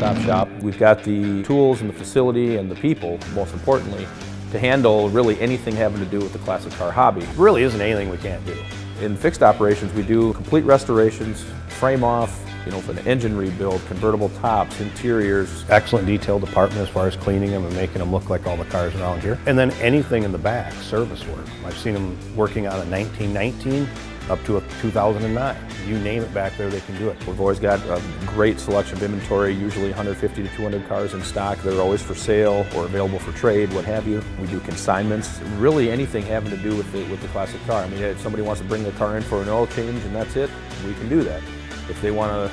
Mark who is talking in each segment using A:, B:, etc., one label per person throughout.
A: one-stop shop. We've got the tools and the facility and the people, most importantly, to handle really anything having to do with the classic car hobby.
B: There really isn't anything we can't do.
A: In fixed operations, we do complete restorations, frame off, for an engine rebuild, convertible tops, interiors.
B: Excellent detail department as far as cleaning them and making them look like all the cars around here. And then anything in the back, service work. I've seen them working on a 1919 up to a 2009. You name it back there, they can do it.
A: We've always got a great selection of inventory, usually 150 to 200 cars in stock. They're always for sale or available for trade, what have you. We do consignments, really anything having to do with the classic car. I mean, if somebody wants to bring the car in for an oil change and that's it, we can do that. If they want to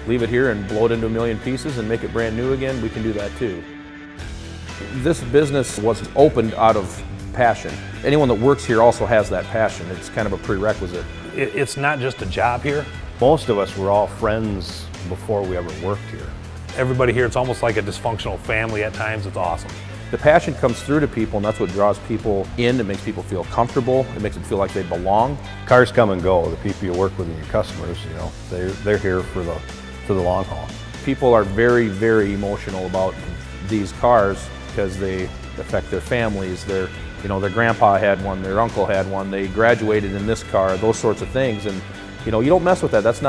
A: leave it here and blow it into a million pieces and make it brand new again, we can do that too. This business was opened out of passion. Anyone that works here also has that passion. It's kind of a prerequisite.
C: It's not just a job here.
B: Most of us were all friends before we ever worked here.
C: Everybody here, it's almost like a dysfunctional family at times. It's awesome.
A: The passion comes through to people, and that's what draws people in. It makes people feel comfortable. It makes them feel like they belong.
B: Cars come and go. The people you work with and your customers, they're here for the long haul.
A: People are very, very emotional about these cars because they affect their families. Their grandpa had one, their uncle had one, they graduated in this car, those sorts of things. And you don't mess with that. That's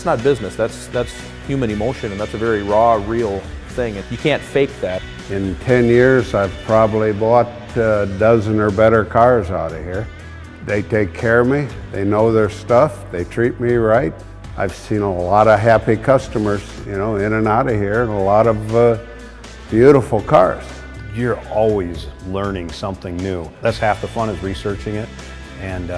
A: not business. That's human emotion, and that's a very raw, real thing. You can't fake that.
D: In 10 years, I've probably bought a dozen or better cars out of here. They take care of me. They know their stuff. They treat me right. I've seen a lot of happy customers, in and out of here, and a lot of beautiful cars.
B: You're always learning something new. That's half the fun, is researching it and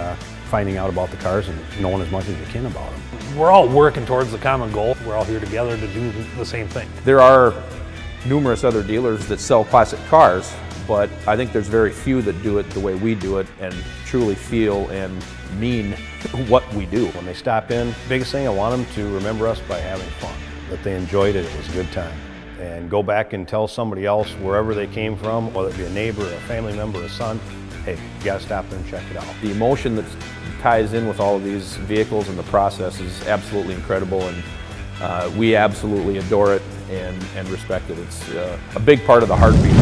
B: finding out about the cars and knowing as much as you can about them.
C: We're all working towards the common goal. We're all here together to do the same thing.
A: There are numerous other dealers that sell classic cars, but I think there's very few that do it the way we do it and truly feel and mean what we do.
B: When they stop in, biggest thing, I want them to remember us by having fun, that they enjoyed it, it was a good time. And go back and tell somebody else wherever they came from, whether it be a neighbor, a family member, a son, hey, you gotta stop there and check it out.
A: The emotion that ties in with all of these vehicles and the process is absolutely incredible, and we absolutely adore it and respect it. It's a big part of the heartbeat.